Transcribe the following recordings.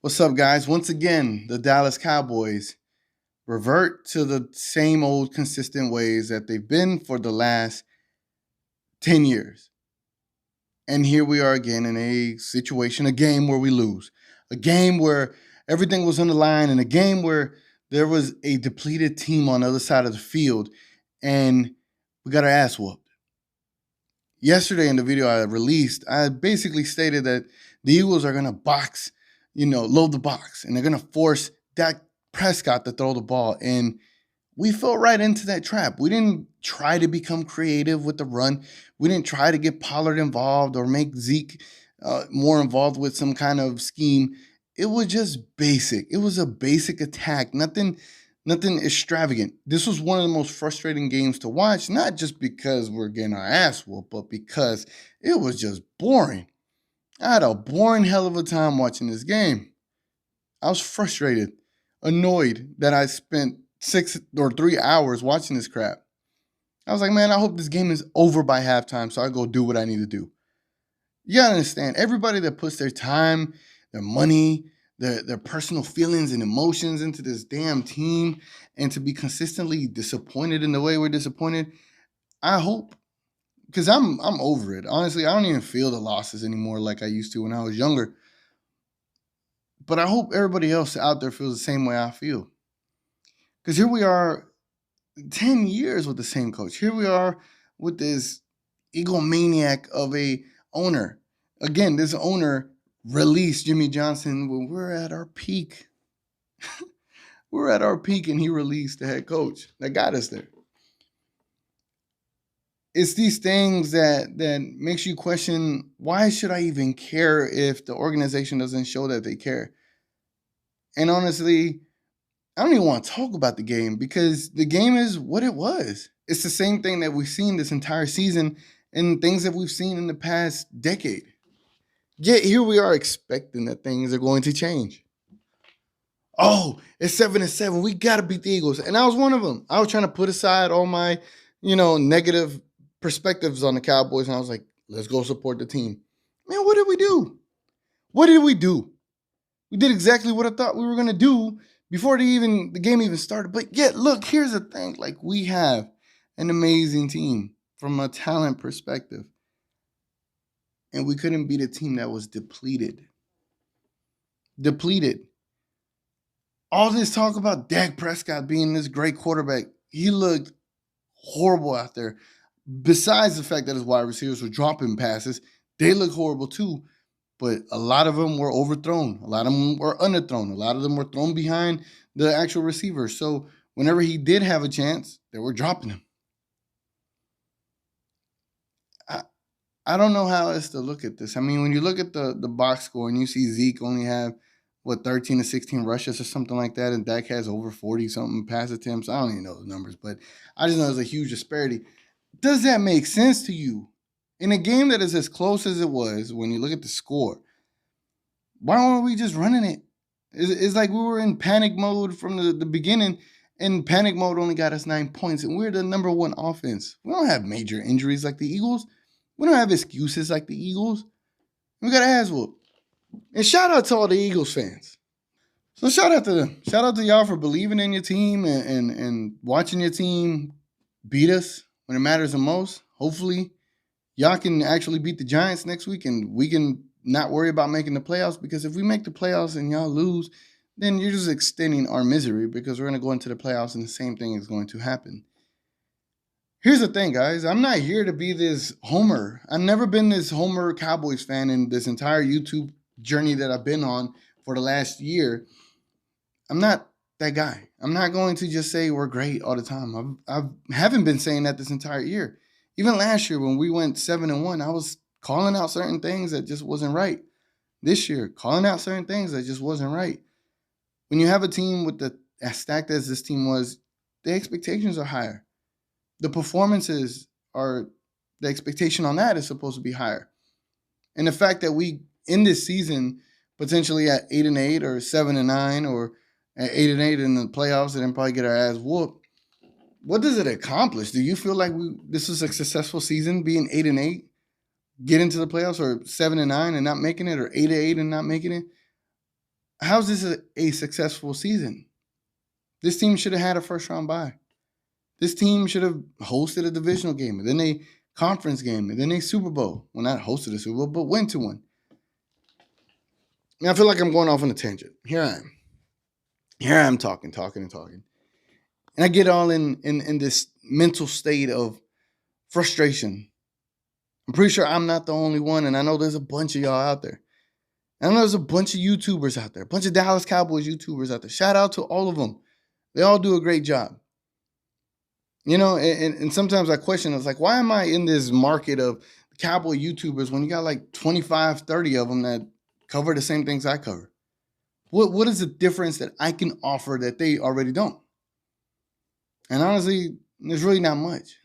What's up, guys? Once again, the Dallas Cowboys revert to the same old consistent ways that they've been for the last 10 years. And here we are again in a situation, a game where we lose, a game where everything was on the line, and a game where there was a depleted team on the other side of the field, and we got our ass whooped. Yesterday in the video I released, I basically stated that the Eagles are going to load the box, and they're going to force Dak Prescott to throw the ball. And we fell right into that trap. We didn't try to become creative with the run. We didn't try to get Pollard involved or make Zeke more involved with some kind of scheme. It was just basic. It was a basic attack. Nothing extravagant. This was one of the most frustrating games to watch, not just because we're getting our ass whooped, but because it was just boring. I had a boring hell of a time watching this game. I was frustrated, annoyed that I spent 6 or 3 hours watching this crap. I was like, man, I hope this game is over by halftime so I go do what I need to do. You gotta understand, everybody that puts their time, their money, their personal feelings and emotions into this damn team, and to be consistently disappointed in the way we're disappointed, I hope, because I'm over it. Honestly, I don't even feel the losses anymore like I used to when I was younger. But I hope everybody else out there feels the same way I feel. Because here we are 10 years with the same coach. Here we are with this egomaniac of a owner. Again, this owner released Jimmy Johnson when we're at our peak. We're at our peak, and he released the head coach that got us there. It's these things that makes you question, why should I even care if the organization doesn't show that they care? And honestly, I don't even want to talk about the game because the game is what it was. It's the same thing that we've seen this entire season and things that we've seen in the past decade. Yet here we are expecting that things are going to change. Oh, it's 7-7. We gotta beat the Eagles. And I was one of them. I was trying to put aside all my, negative perspectives on the Cowboys. And I was like, let's go support the team. Man, what did we do? What did we do? We did exactly what I thought we were gonna do before the game even started. But yet, look, here's the thing. Like, we have an amazing team from a talent perspective. And we couldn't beat a team that was depleted. Depleted. All this talk about Dak Prescott being this great quarterback, he looked horrible out there. Besides the fact that his wide receivers were dropping passes, they looked horrible too. But a lot of them were overthrown. A lot of them were underthrown. A lot of them were thrown behind the actual receiver. So whenever he did have a chance, they were dropping him. I don't know how else to look at this. I mean, when you look at the box score and you see Zeke only have 13 to 16 rushes or something like that, and Dak has over 40 something pass attempts. I don't even know the numbers, but I just know there's a huge disparity. Does that make sense to you? In a game that is as close as it was, when you look at the score, why weren't we just running it? It's like we were in panic mode from the beginning, and panic mode only got us 9 points, and we're the number one offense. We don't have major injuries like the Eagles. We don't have excuses like the Eagles. We got ass whoop. And shout out to all the Eagles fans. So shout out to them. Shout out to y'all for believing in your team and watching your team beat us when it matters the most. Hopefully, y'all can actually beat the Giants next week, and we can not worry about making the playoffs, because if we make the playoffs and y'all lose, then you're just extending our misery, because we're going to go into the playoffs and the same thing is going to happen. Here's the thing, guys. I'm not here to be this homer. I've never been this homer Cowboys fan in this entire YouTube journey that I've been on for the last year. I'm not that guy. I'm not going to just say we're great all the time. I haven't been saying that this entire year. Even last year when we went 7-1, I was calling out certain things that just wasn't right. This year, calling out certain things that just wasn't right. When you have a team with as stacked as this team was, the expectations are higher. The performances are, the expectation on that is supposed to be higher. And the fact that we end this season potentially at 8-8 or 7-9 or at 8-8 in the playoffs and then probably get our ass whooped, what does it accomplish? Do you feel like this was a successful season, being 8-8, get into the playoffs, or 7-9 and not making it, or 8-8 and not making it? how's this a successful season? This team should have had a first round bye. This team should have hosted a divisional game, and then a conference game, and then a Super Bowl. Well, not hosted a Super Bowl, but went to one. I feel like I'm going off on a tangent. Here I am. Here I am talking. And I get all in this mental state of frustration. I'm pretty sure I'm not the only one, and I know there's a bunch of y'all out there. I know there's a bunch of YouTubers out there, a bunch of Dallas Cowboys YouTubers out there. Shout out to all of them. They all do a great job. And sometimes I question, it's like, why am I in this market of Cowboy YouTubers when you got like 25, 30 of them that cover the same things I cover? What is the difference that I can offer that they already don't? And honestly, there's really not much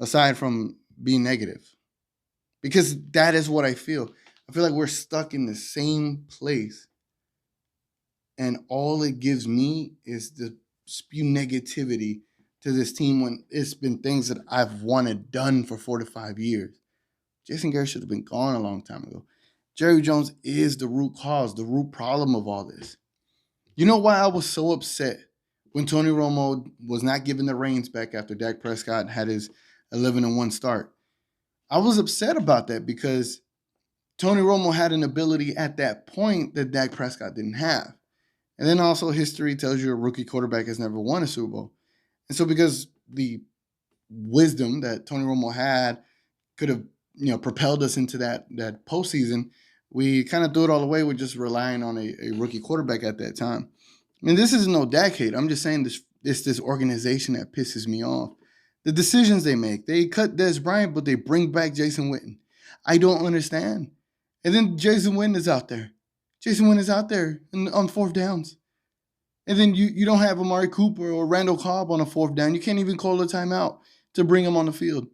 aside from being negative. Because that is what I feel. I feel like we're stuck in the same place. And all it gives me is to spew negativity to this team when it's been things that I've wanted done for 4 to 5 years. Jason Garrett should have been gone a long time ago. Jerry Jones is the root cause, the root problem of all this. You know why I was so upset when Tony Romo was not given the reins back after Dak Prescott had his 11-1 start? I was upset about that because Tony Romo had an ability at that point that Dak Prescott didn't have. And then also history tells you a rookie quarterback has never won a Super Bowl. And so because the wisdom that Tony Romo had could have, propelled us into that postseason, we kind of threw it all away with just relying on a rookie quarterback at that time. I mean, this is no Dak hate. I'm just saying this organization that pisses me off. The decisions they make. They cut Dez Bryant, but they bring back Jason Witten. I don't understand. And then Jason Witten is out there. Jason Witten is out there on fourth downs. And then you don't have Amari Cooper or Randall Cobb on a fourth down. You can't even call a timeout to bring him on the field.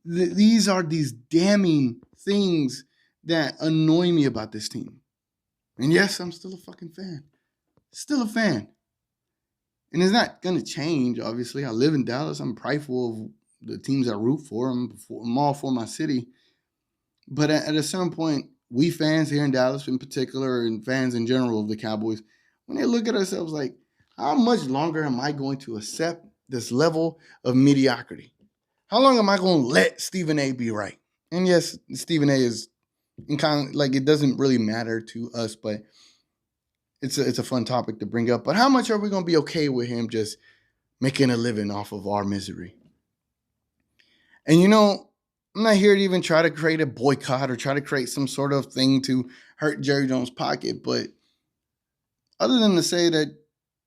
These are these damning things that annoy me about this team. And yes, I'm still a fucking fan. Still a fan. And it's not going to change, obviously. I live in Dallas. I'm prideful of the teams I root for. I'm all for my city. But at a certain point, we fans here in Dallas in particular, and fans in general of the Cowboys, when they look at ourselves like, how much longer am I going to accept this level of mediocrity? How long am I going to let Stephen A be right? And yes, Stephen A is in kind of like, it doesn't really matter to us, but it's a fun topic to bring up. But how much are we going to be okay with him just making a living off of our misery? And I'm not here to even try to create a boycott or try to create some sort of thing to hurt Jerry Jones' pocket. But other than to say that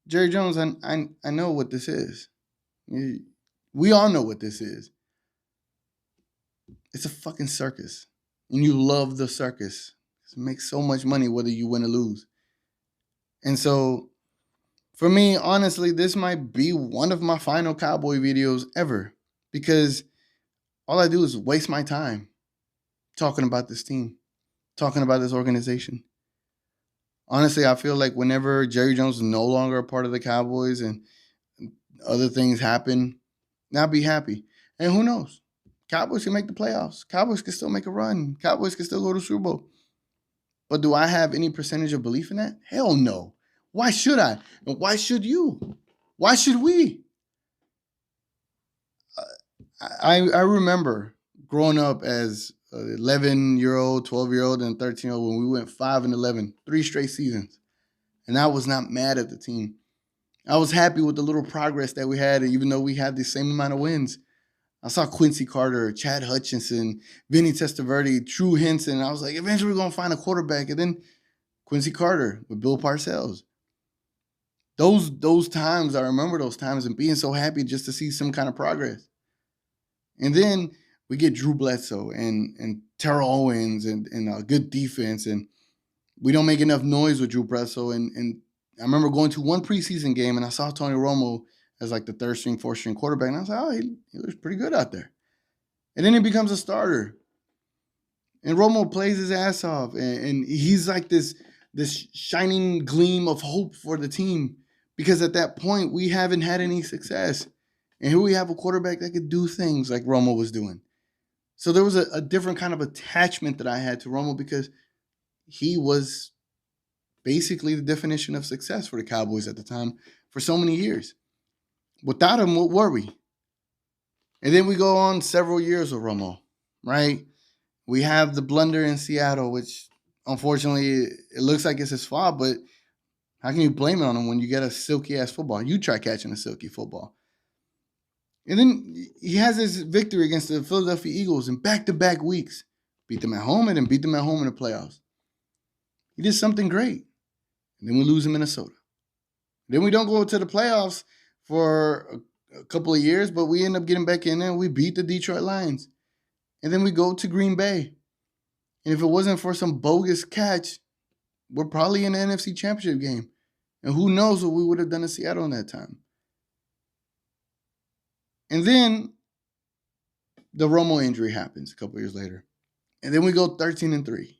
Jerry Jones, I know what this is. We all know what this is. It's a fucking circus. And you love the circus. It makes so much money whether you win or lose. And so, for me, honestly, this might be one of my final Cowboy videos ever. Because all I do is waste my time talking about this team, talking about this organization. Honestly, I feel like whenever Jerry Jones is no longer a part of the Cowboys and other things happen, I'll be happy. And who knows? Cowboys can make the playoffs. Cowboys can still make a run. Cowboys can still go to Super Bowl. But do I have any percentage of belief in that? Hell no. Why should I? And why should you? Why should we? I remember growing up as an 11-year-old, 12-year-old, and 13-year-old when we went 5-11, 3 straight seasons. And I was not mad at the team. I was happy with the little progress that we had, even though we had the same amount of wins. I saw Quincy Carter, Chad Hutchinson, Vinny Testaverde, True Henson. I was like, eventually we're going to find a quarterback. And then Quincy Carter with Bill Parcells. Those times, I remember those times and being so happy just to see some kind of progress. And then we get Drew Bledsoe and Terrell Owens and a good defense. And we don't make enough noise with Drew Bledsoe. And I remember going to one preseason game and I saw Tony Romo as like the third string, fourth string quarterback. And I was like, oh, he looks pretty good out there. And then he becomes a starter. And Romo plays his ass off. And he's like this shining gleam of hope for the team. Because at that point, we haven't had any success. And here we have a quarterback that could do things like Romo was doing. So there was a different kind of attachment that I had to Romo because he was basically the definition of success for the Cowboys at the time for so many years. Without him, what were we? And then we go on several years with Romo, right? We have the blunder in Seattle, which unfortunately it looks like it's his fault, but how can you blame it on him when you get a silky ass football? You try catching a silky football. And then he has his victory against the Philadelphia Eagles in back-to-back weeks. Beat them at home and then beat them at home in the playoffs. He did something great. And then we lose in Minnesota. Then we don't go to the playoffs for a couple of years, but we end up getting back in there and we beat the Detroit Lions. And then we go to Green Bay. And if it wasn't for some bogus catch, we're probably in the NFC Championship game. And who knows what we would have done in Seattle in that time. And then the Romo injury happens a couple years later. And then we go 13-3.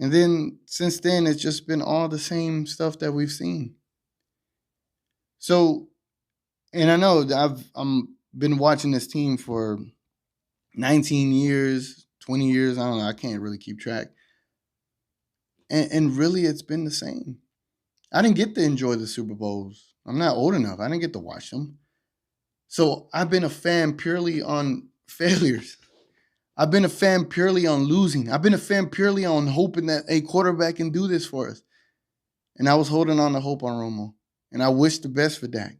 And then since then, it's just been all the same stuff that we've seen. So, and I know that I've been watching this team for 19 years, 20 years. I don't know. I can't really keep track. And really, it's been the same. I didn't get to enjoy the Super Bowls. I'm not old enough. I didn't get to watch them. So I've been a fan purely on failures. I've been a fan purely on losing. I've been a fan purely on hoping that a quarterback can do this for us. And I was holding on to hope on Romo. And I wish the best for Dak.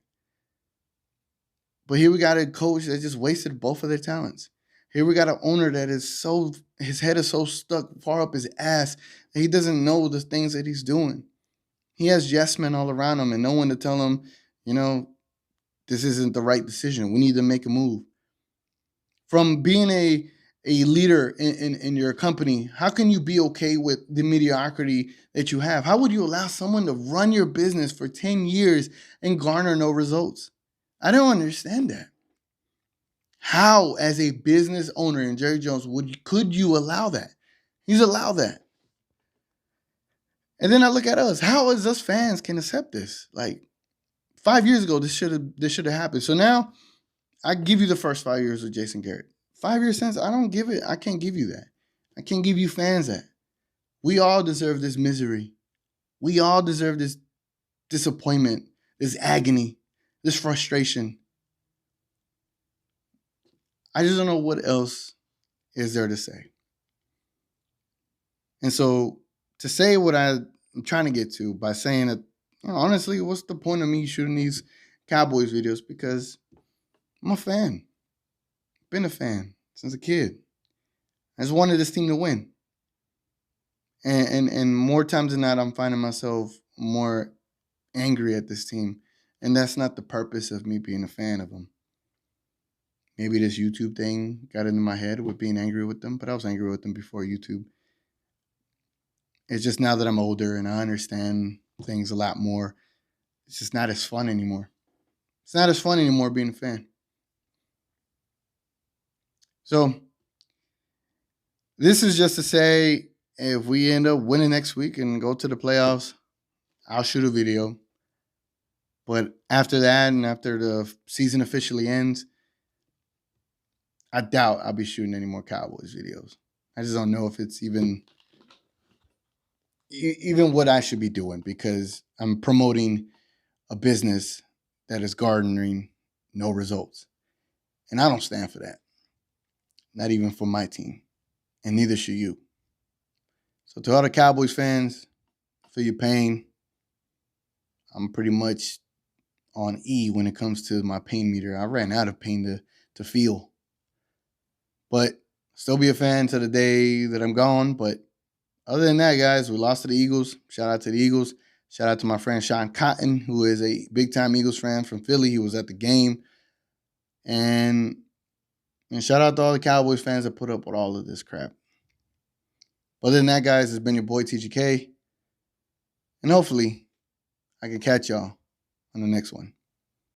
But here we got a coach that just wasted both of their talents. Here we got an owner that is his head is so stuck far up his ass that he doesn't know the things that he's doing. He has yes men all around him and no one to tell him, this isn't the right decision. We need to make a move. From being a leader in your company, how can you be okay with the mediocrity that you have? How would you allow someone to run your business for 10 years and garner no results? I don't understand that. How, as a business owner in Jerry Jones, could you allow that? He's allowed that. And then I look at us. How is us fans can accept this? Like 5 years ago, this should have happened. So now I give you the first 5 years of Jason Garrett. 5 years since, I don't give it. I can't give you that. I can't give you fans that. We all deserve this misery. We all deserve this disappointment, this agony, this frustration. I just don't know what else is there to say. And so to say what I'm trying to get to by saying that, honestly, what's the point of me shooting these Cowboys videos? Because I'm a fan. Been a fan since a kid. I just wanted this team to win. And more times than not, I'm finding myself more angry at this team. And that's not the purpose of me being a fan of them. Maybe this YouTube thing got into my head with being angry with them, but I was angry with them before YouTube. It's just now that I'm older and I understand things a lot more, it's just not as fun anymore. It's not as fun anymore being a fan. So this is just to say, if we end up winning next week and go to the playoffs, I'll shoot a video. But after that and after the season officially ends, I doubt I'll be shooting any more Cowboys videos. I just don't know if it's even what I should be doing, because I'm promoting a business that is garnering no results. And I don't stand for that. Not even for my team. And neither should you. So to all the Cowboys fans, feel your pain. I'm pretty much on E when it comes to my pain meter. I ran out of pain to feel. But still be a fan to the day that I'm gone. But other than that, guys, we lost to the Eagles. Shout out to the Eagles. Shout out to my friend Sean Cotton, who is a big-time Eagles fan from Philly. He was at the game. And shout out to all the Cowboys fans that put up with all of this crap. Other than that, guys, it's been your boy TGK. And hopefully, I can catch y'all on the next one.